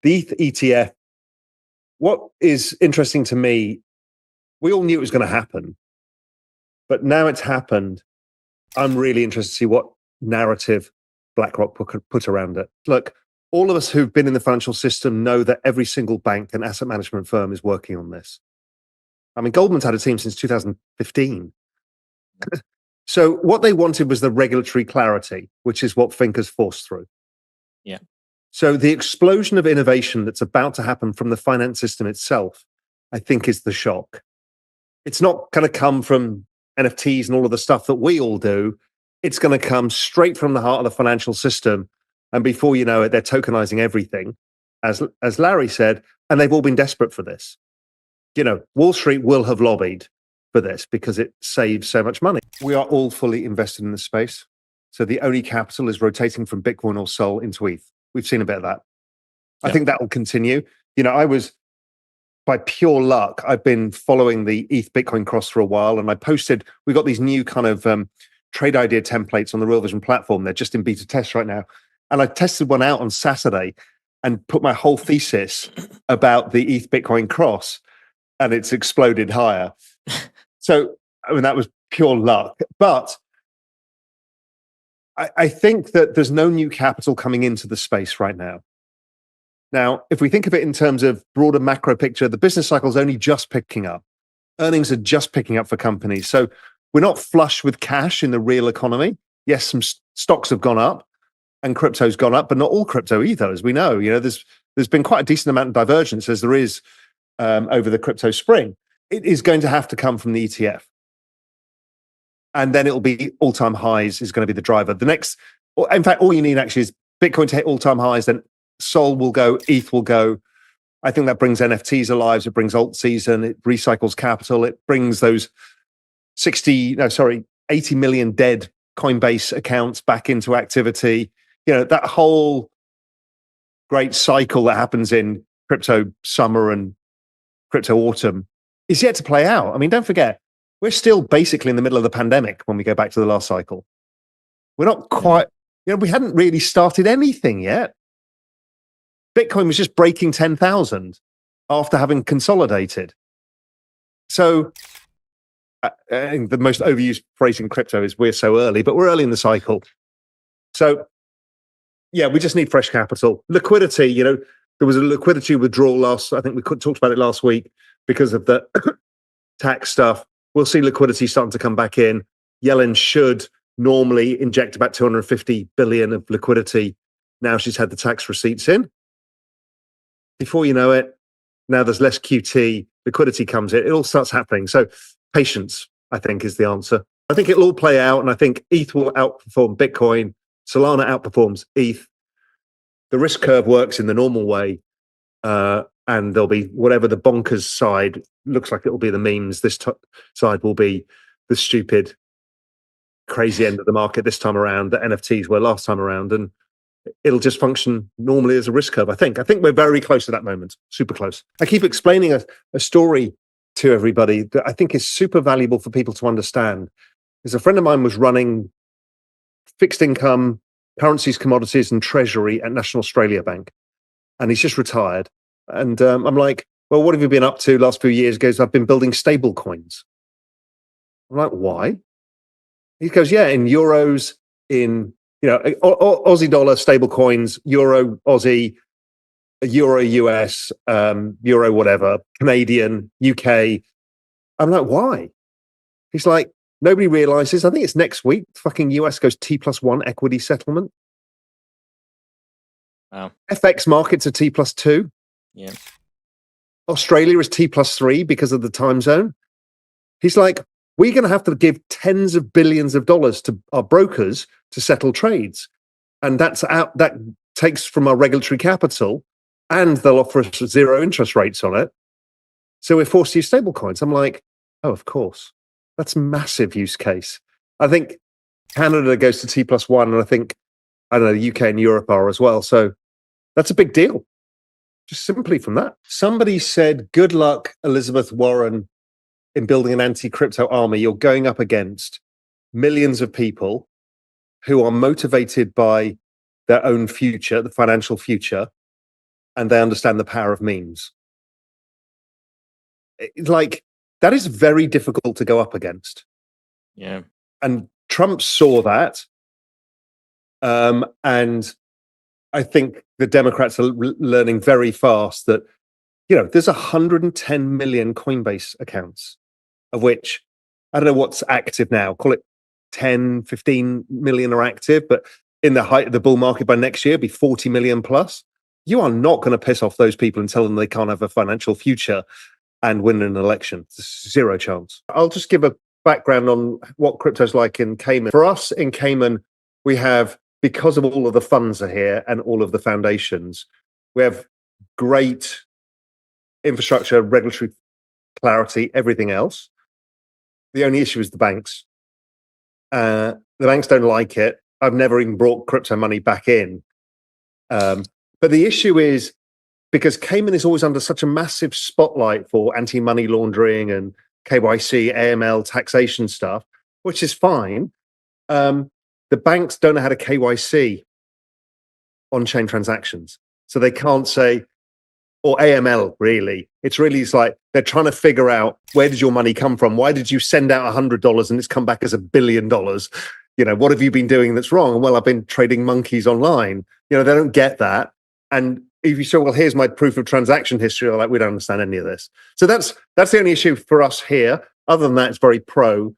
The ETH ETF, what is interesting to me, we all knew it was going to happen, but now it's happened. I'm really interested to see what narrative BlackRock put around it. Look, all of us who've been in the financial system know that every single bank and asset management firm is working on this. I mean, Goldman's had a team since 2015. So what they wanted was the regulatory clarity, which is what Fink has forced through. Yeah. So the explosion of innovation that's about to happen from the finance system itself, I think, is the shock. It's not going to come from NFTs and all of the stuff that we all do. It's going to come straight from the heart of the financial system. And before you know it, they're tokenizing everything, as Larry said, and they've all been desperate for this. You know, Wall Street will have lobbied for this because it saves so much money. We are all fully invested in this space. So the only capital is rotating from Bitcoin or Sol into ETH. We've seen a bit of that. I think that will continue. You know, by pure luck, I've been following the ETH Bitcoin cross for a while, and we got these new kind of trade idea templates on the Real Vision platform. They're just in beta test right now. And I tested one out on Saturday and put my whole thesis about the ETH Bitcoin cross, and it's exploded higher. So, I mean, that was pure luck. But I think that there's no new capital coming into the space right now. Now, if we think of it in terms of broader macro picture, the business cycle is only just picking up. Earnings are just picking up for companies. So we're not flush with cash in the real economy. Yes, some stocks have gone up and crypto's gone up, but not all crypto either, as we know. You know, there's been quite a decent amount of divergence, as there is over the crypto spring. It is going to have to come from the ETF. And then it'll be all-time highs is going to be the driver. In fact, all you need actually is Bitcoin to hit all-time highs, then Sol will go, ETH will go. I think that brings NFTs alive. It brings alt season. It recycles capital. It brings those 80 million dead Coinbase accounts back into activity. You know, that whole great cycle that happens in crypto summer and crypto autumn is yet to play out. I mean, don't forget, we're still basically in the middle of the pandemic when we go back to the last cycle. We're not quite, we hadn't really started anything yet. Bitcoin was just breaking 10,000 after having consolidated. So I think the most overused phrase in crypto is we're so early, but we're early in the cycle. So yeah, we just need fresh capital. Liquidity, there was a liquidity withdrawal I think we talked about it last week because of the tax stuff. We'll see liquidity starting to come back in. Yellen should normally inject about 250 billion of liquidity. Now she's had the tax receipts in. Before you know it, now there's less QT, liquidity comes in, it all starts happening. So patience, I think, is the answer. I think it'll all play out, and I think ETH will outperform Bitcoin. Solana outperforms ETH. The risk curve works in the normal way, and there'll be whatever the bonkers side looks like. It'll be the memes. This side will be the stupid, crazy end of the market this time around. The NFTs were last time around, and it'll just function normally as a risk curve. I think we're very close to that moment, super close. I keep explaining a story to everybody that I think is super valuable for people to understand. There's a friend of mine was running fixed income, currencies, commodities, and treasury at National Australia Bank, and he's just retired. And I'm like, well, what have you been up to last few years? He goes, I've been building Stablecoins. I'm like, why? He goes, yeah, in euros, in Aussie dollar stablecoins, euro Aussie, euro US, euro whatever, Canadian, UK. I'm like, why? He's like, nobody realizes. I think it's next week. Fucking US goes T+1 equity settlement. Wow. FX markets are T+2. Yeah. Australia is T+3 because of the time zone. He's like, we're going to have to give tens of billions of dollars to our brokers to settle trades. And that takes from our regulatory capital, and they'll offer us zero interest rates on it. So we're forced to use stablecoins. I'm like, oh, of course. That's a massive use case. I think Canada goes to T+1, and I don't know, the UK and Europe are as well. So that's a big deal. Just simply from that. Somebody said, good luck, Elizabeth Warren, in building an anti-crypto army. You're going up against millions of people who are motivated by their own future, the financial future, and they understand the power of memes. Like, that is very difficult to go up against. Yeah. And Trump saw that. And I think the Democrats are learning very fast that, there's 110 million Coinbase accounts, of which I don't know what's active now. Call it 10, 15 million are active, but in the height of the bull market by next year, be 40 million plus. You are not going to piss off those people and tell them they can't have a financial future and win an election. Zero chance. I'll just give a background on what crypto's like in Cayman. For us in Cayman, we have, because of all of the funds are here and all of the foundations, we have great infrastructure, regulatory clarity, everything else. The only issue is the banks. The banks don't like it. I've never even brought crypto money back in. But the issue is, because Cayman is always under such a massive spotlight for anti-money laundering and KYC, AML, taxation stuff, which is fine. The banks don't know how to KYC on-chain transactions. So they can't say, or AML, really. It's like they're trying to figure out, where did your money come from? Why did you send out $100 and it's come back as $1 billion? What have you been doing that's wrong? And, well, I've been trading monkeys online. They don't get that. And if you say, well, here's my proof of transaction history, they're like, we don't understand any of this. So that's the only issue for us here. Other than that, it's very pro